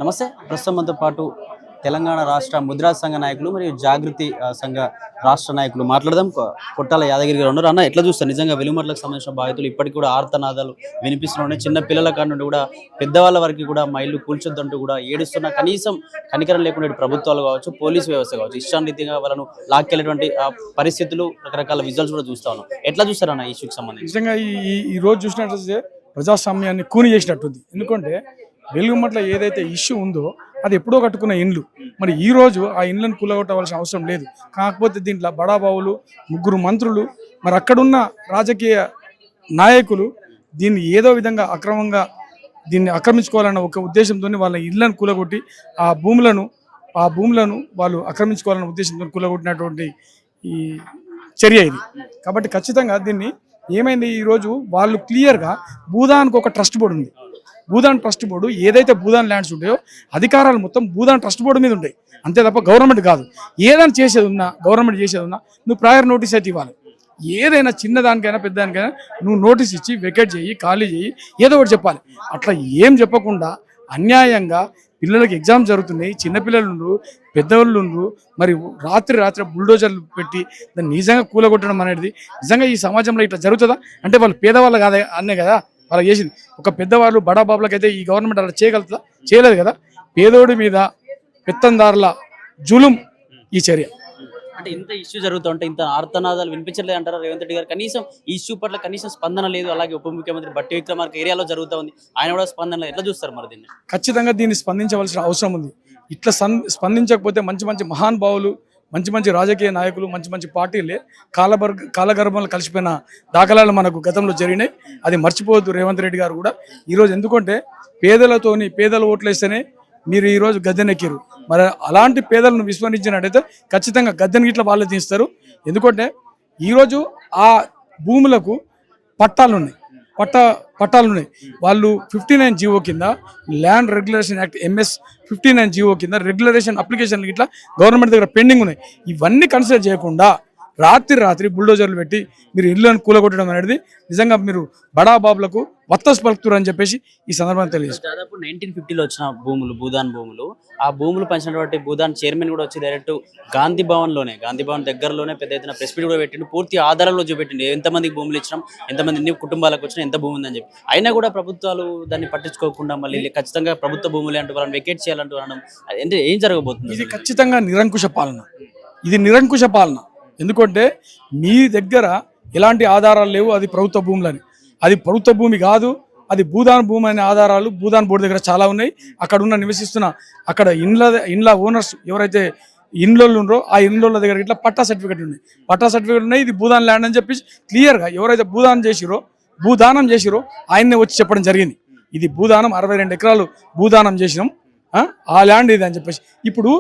నమస్తే. ప్రస్తుతం మనతో పాటు తెలంగాణ రాష్ట్ర ముద్రా సంఘ నాయకులు మరియు జాగృతి సంఘ రాష్ట్ర నాయకులు మాట్లాడదాం. కొట్టాల యాదగిరి గారు ఉన్నారు. అన్న, ఎట్లా చూస్తారు నిజంగా వెలుగుమట్లకు సంబంధించిన బాధితులు ఇప్పటికి కూడా ఆర్తనాదాలు వినిపిస్తున్నాయి. చిన్న పిల్లల కాడ నుండి కూడా పెద్దవాళ్ళ వరకు కూడా మా ఇల్లు కూల్చొద్దంటూ కూడా ఏడుస్తున్న కనీసం కనికరం లేకుండా ప్రభుత్వాలు కావచ్చు, పోలీసు వ్యవస్థ కావచ్చు, ఇష్టారీతిగా వాళ్ళను లాక్కెళ్ళేటువంటి పరిస్థితులు, రకరకాల విజువల్స్ కూడా చూస్తా ఉన్నాం. ఎట్లా చూస్తారన్న ఈ ఇష్యూకి సంబంధించి? నిజంగా ఈ రోజు చూసినట్లయితే ప్రజాస్వామ్యాన్ని కూని చేసినట్టుంది. ఎందుకంటే వెలుగుమట్ల ఏదైతే ఇష్యూ ఉందో అది ఎప్పుడో కట్టుకున్న ఇండ్లు, మరి ఈ రోజు ఆ ఇండ్లను కూలగొట్టవలసిన అవసరం లేదు. కాకపోతే దీంట్లో బడాబావులు, ముగ్గురు మంత్రులు, మరి అక్కడున్న రాజకీయ నాయకులు దీన్ని ఏదో విధంగా అక్రమంగా దీన్ని ఆక్రమించుకోవాలన్న ఒక ఉద్దేశంతో వాళ్ళ ఇళ్లను కూలగొట్టి ఆ భూములను వాళ్ళు ఆక్రమించుకోవాలన్న ఉద్దేశంతో కూలగొట్టినటువంటి ఈ చర్య ఇది. కాబట్టి ఖచ్చితంగా దీన్ని ఏమైంది, ఈరోజు వాళ్ళు క్లియర్గా భూదానికి ఒక ట్రస్ట్ బోర్డు ఉంది. భూదాన్ ట్రస్ట్ బోర్డు ఏదైతే భూదాన్ ల్యాండ్స్ ఉంటాయో అధికారాలు మొత్తం భూదాన్ ట్రస్ట్ బోర్డు మీద ఉంటాయి, అంతే తప్ప గవర్నమెంట్ కాదు. ఏదైనా చేసేది ఉన్నా, గవర్నమెంట్ చేసేది ఉన్నా నువ్వు ప్రయర్ నోటీస్ అయితే ఇవ్వాలి. ఏదైనా చిన్నదానికైనా పెద్దదానికైనా నువ్వు నోటీస్ ఇచ్చి వెకేట్ చేయి, ఖాళీ చేయి, ఏదో ఒకటి చెప్పాలి. అట్లా ఏం చెప్పకుండా అన్యాయంగా పిల్లలకి ఎగ్జామ్స్ జరుగుతున్నాయి, చిన్నపిల్లలు ఉండరు, పెద్దవాళ్ళు ఉండరు, మరి రాత్రి బుల్డోజర్లు పెట్టి దాన్ని నిజంగా కూలగొట్టడం అనేది నిజంగా ఈ సమాజంలో ఇట్లా జరుగుతుందా? అంటే వాళ్ళు పేదవాళ్ళు కాదా అనే కదా వాళ్ళకి చేసింది. ఒక పెద్దవాళ్ళు బడాబాబులకైతే ఈ గవర్నమెంట్ అలా చేయగలుగుతుందా? చేయలేదు కదా. పేదోడి మీద పెత్తందారుల జులుం ఈ చర్య. అంటే ఇంత ఇష్యూ జరుగుతుంటే ఇంత ఆర్తనాదాలు వినిపించలేదు అంటారా రేవంత్ రెడ్డి గారు? కనీసం ఈ ఇష్యూ పట్ల కనీసం స్పందన లేదు. అలాగే ఉప ముఖ్యమంత్రి బట్టి విక్రమార్క ఏరియాలో జరుగుతూ ఉంది, ఆయన కూడా స్పందన ఎట్లా చూస్తారు మరి దీన్ని? ఖచ్చితంగా దీన్ని స్పందించవలసిన అవసరం ఉంది. ఇట్లా స్పందించకపోతే మంచి మంచి మంచి రాజకీయ నాయకులు, మంచి పార్టీలే కాలగర్భంలో కలిసిపోయిన దాఖలాలు మనకు గతంలో జరిగినాయి. అది మర్చిపోవద్దు రేవంత్ రెడ్డి గారు కూడా ఈరోజు. ఎందుకంటే పేదలు ఓట్లేస్తేనే మీరు ఈరోజు గద్దెనెక్కిరు. మరి అలాంటి పేదలను విస్మరించినట్టయితే ఖచ్చితంగా గద్దెని ఇట్లా వాళ్ళే తీస్తారు. ఎందుకంటే ఈరోజు ఆ భూములకు పట్టాలు ఉన్నాయి. వాళ్ళు 59 జీవో కింద land regulation act MS 59 GO కింద రెగ్యులరేషన్ అప్లికేషన్లు ఇట్లా గవర్నమెంట్ దగ్గర పెండింగ్ ఉన్నాయి. ఇవన్నీ కన్సిడర్ చేయకుండా రాత్రి బుల్డోజర్లు పెట్టి మీరు ఇళ్ళను కూలగొట్టడం అనేది నిజంగా మీరు బడాబాబులకు వత్తస్ పలుకుతారు అని చెప్పేసి ఈ సందర్భంగా తెలియజేస్తారు. దాదాపు 1950లో వచ్చిన భూదాన్ భూములు, ఆ భూములు పంచినటువంటి భూదాన్ చైర్మన్ కూడా వచ్చి డైరెక్ట్ గాంధీ భవన్ దగ్గరలోనే పెద్ద ఎత్తున ప్రెస్ మీట్ కూడా పెట్టిండు. పూర్తి ఆధారాల్లో చూపెట్టిండు ఎంతమందికి భూములు ఇచ్చినాం, ఎంతమంది ఎన్ని కుటుంబాలకు వచ్చినా ఎంత భూమి ఉందని చెప్పి. అయినా కూడా ప్రభుత్వాలు దాన్ని పట్టించుకోకుండా మళ్ళీ ఖచ్చితంగా ప్రభుత్వ భూములే అంటూ వాళ్ళని వెకేట్ చేయాలంటూ అనడం అంటే ఏం జరగబోతుంది? ఇది ఖచ్చితంగా నిరంకుశ పాలన. ఎందుకంటే మీ దగ్గర ఎలాంటి ఆధారాలు లేవు, అది ప్రభుత్వ భూములని. అది ప్రభుత్వ భూమి కాదు, అది భూదాన్ భూమి అనే ఆధారాలు భూదాన్ బోర్డు దగ్గర చాలా ఉన్నాయి. అక్కడ నివసిస్తున్న అక్కడ ఇండ్ల ఓనర్స్ ఎవరైతే ఇండ్లు ఉన్నారో ఆ ఇండ్ల దగ్గర ఇట్లా పట్టా సర్టిఫికేట్ ఉన్నాయి. ఇది భూదాన్ ల్యాండ్ అని చెప్పి క్లియర్గా ఎవరైతే భూదానం చేసిరో ఆయన్నే వచ్చి చెప్పడం జరిగింది. ఇది భూదానం 62 ఎకరాలు భూదానం చేసినాం, ఆ ల్యాండ్ ఇది అని చెప్పేసి. ఇప్పుడు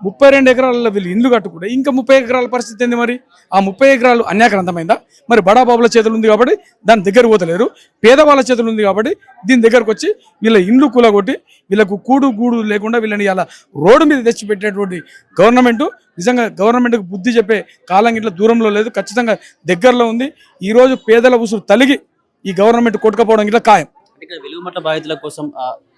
32 ఎకరాలలో వీళ్ళు ఇండ్లు కట్టుకుంటే ఇంకా 30 ఎకరాల పరిస్థితి ఏంది? మరి ఆ 30 ఎకరాలు అన్యాక్రాంతమైందా? మరి బడాబాబుల చేతులు ఉంది కాబట్టి దాని దగ్గర పోతలేరు, పేదవాళ్ళ చేతులు ఉంది కాబట్టి దీని దగ్గరకు వచ్చి వీళ్ళ ఇండ్లు కూలగొట్టి వీళ్ళకు గూడు లేకుండా వీళ్ళని ఇలా రోడ్డు మీద తెచ్చిపెట్టేటువంటి గవర్నమెంట్ నిజంగా గవర్నమెంట్కి బుద్ధి చెప్పే కాలం ఇట్లా దూరంలో లేదు, ఖచ్చితంగా దగ్గరలో ఉంది. ఈరోజు పేదల ఉసురు తలిగి ఈ గవర్నమెంట్ కొట్టుకపోవడం ఇట్లా ఖాయం. ఇక్కడ వెలుగుమట్ల బాధితుల కోసం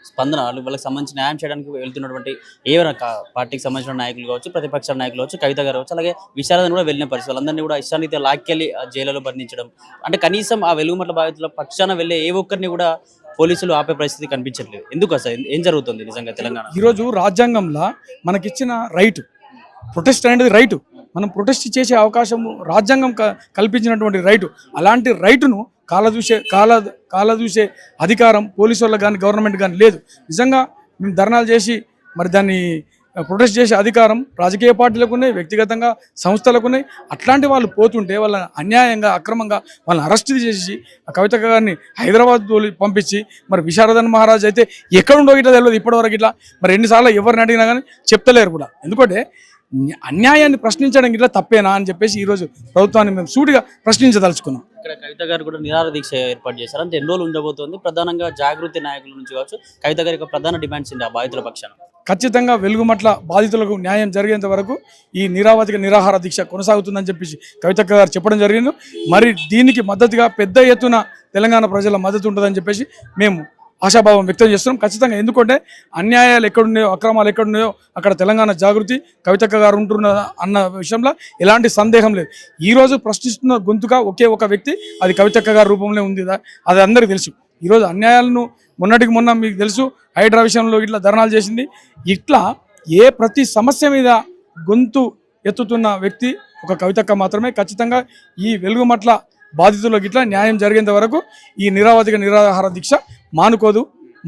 స్పందన వాళ్ళకి సంబంధించి న్యాయం చేయడానికి వెళ్తున్నటువంటి ఏవైనా పార్టీకి సంబంధించిన నాయకులు కావచ్చు, ప్రతిపక్ష నాయకులు కావచ్చు, కవిత గారు కావచ్చు, అలాగే విశారదని కూడా వెళ్ళిన పరిస్థితి, వాళ్ళందరినీ కూడా ఇష్టారీతిగా లాక్కెళ్ళి జైలులో బంధించడం, అంటే కనీసం ఆ వెలుగుమట్ల బాధితుల పక్షాన వెళ్ళే ఏ ఒక్కరిని కూడా పోలీసులు ఆపే పరిస్థితి కనిపించట్లేదు. ఎందుకు అసలు ఏం జరుగుతుంది నిజంగా తెలంగాణ? ఈరోజు రాజ్యాంగంలో మనకిచ్చిన రైట్ ప్రొటెస్ట్ అనేది రైటు, మనం ప్రొటెస్ట్ చేసే అవకాశం రాజ్యాంగం కల్పించినటువంటి రైటు. అలాంటి రైటును కాలదూసే అధికారం పోలీసు వాళ్ళకి కానీ గవర్నమెంట్ కానీ లేదు. నిజంగా మేము ధర్నాలు చేసి మరి దాన్ని ప్రొటెస్ట్ చేసే అధికారం రాజకీయ పార్టీలకు ఉన్నాయి, వ్యక్తిగతంగా సంస్థలకు ఉన్నాయి. అట్లాంటి వాళ్ళు పోతుంటే వాళ్ళని అన్యాయంగా అక్రమంగా వాళ్ళని అరెస్ట్ చేసి కవిత గారిని హైదరాబాద్ పంపించి మరి విశారదన్ మహారాజ్ అయితే ఎక్కడుండో ఇట్లా తెలియదు ఇప్పటివరకు. ఇట్లా మరి ఎన్నిసార్లు ఎవరిని అడిగినా కానీ చెప్తలేరు కూడా. ఎందుకంటే అన్యాయాన్ని ప్రశ్నించడం ఇట్లా తప్పేనా అని చెప్పేసి ఈరోజు ప్రభుత్వాన్ని మేము సూటిగా ప్రశ్నించదలుచుకున్నాం. ఇక్కడ కవిత గారు కూడా నిరాహార దీక్ష ఏర్పాటు చేశారు. అంటే ఎన్ని రోజులు ఉండబోతోంది? ప్రధానంగా జాగృతి నాయకుల నుంచి కావచ్చు, కవిత గారి యొక్క ప్రధాన డిమాండ్స్ ఏంటి ఆ బాధితుల పక్షాన? ఖచ్చితంగా వెలుగుమట్ల బాధితులకు న్యాయం జరిగేంత వరకు ఈ నిరాహార దీక్ష కొనసాగుతుందని చెప్పేసి కవిత గారు చెప్పడం జరిగింది. మరి దీనికి మద్దతుగా పెద్ద ఎత్తున తెలంగాణ ప్రజల మద్దతు ఉంటుందని చెప్పేసి మేము ఆశాభావం వ్యక్తం చేస్తున్నాం ఖచ్చితంగా. ఎందుకంటే అన్యాయాలు ఎక్కడున్నాయో, అక్రమాలు ఎక్కడున్నాయో అక్కడ తెలంగాణ జాగృతి కవితక్క గారు ఉంటున్న అన్న విషయంలో ఎలాంటి సందేహం లేదు. ఈరోజు ప్రశ్నిస్తున్న గొంతుగా ఒకే ఒక వ్యక్తి, అది కవితక్క గారి రూపంలో ఉంది. అది అందరికీ తెలుసు. ఈరోజు అన్యాయాలను మొన్నటికి మొన్న మీకు తెలుసు, హైడ్రా విషయంలో ఇట్లా ధర్నాలు చేసింది. ఇట్లా ప్రతి సమస్య మీద గొంతు ఎత్తుతున్న వ్యక్తి ఒక కవితక్క మాత్రమే. ఖచ్చితంగా ఈ వెలుగుమట్ల బాధితులకు ఇట్లా న్యాయం జరిగేంత వరకు ఈ నిరావధిక నిరాహార దీక్ష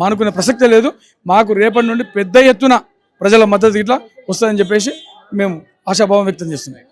మానుకునే ప్రసక్తే లేదు. మాకు రేపటి నుండి పెద్ద ఎత్తున ప్రజల మద్దతు ఇట్లా వస్తుందని చెప్పేసి మేము ఆశాభావం వ్యక్తం చేస్తున్నాం.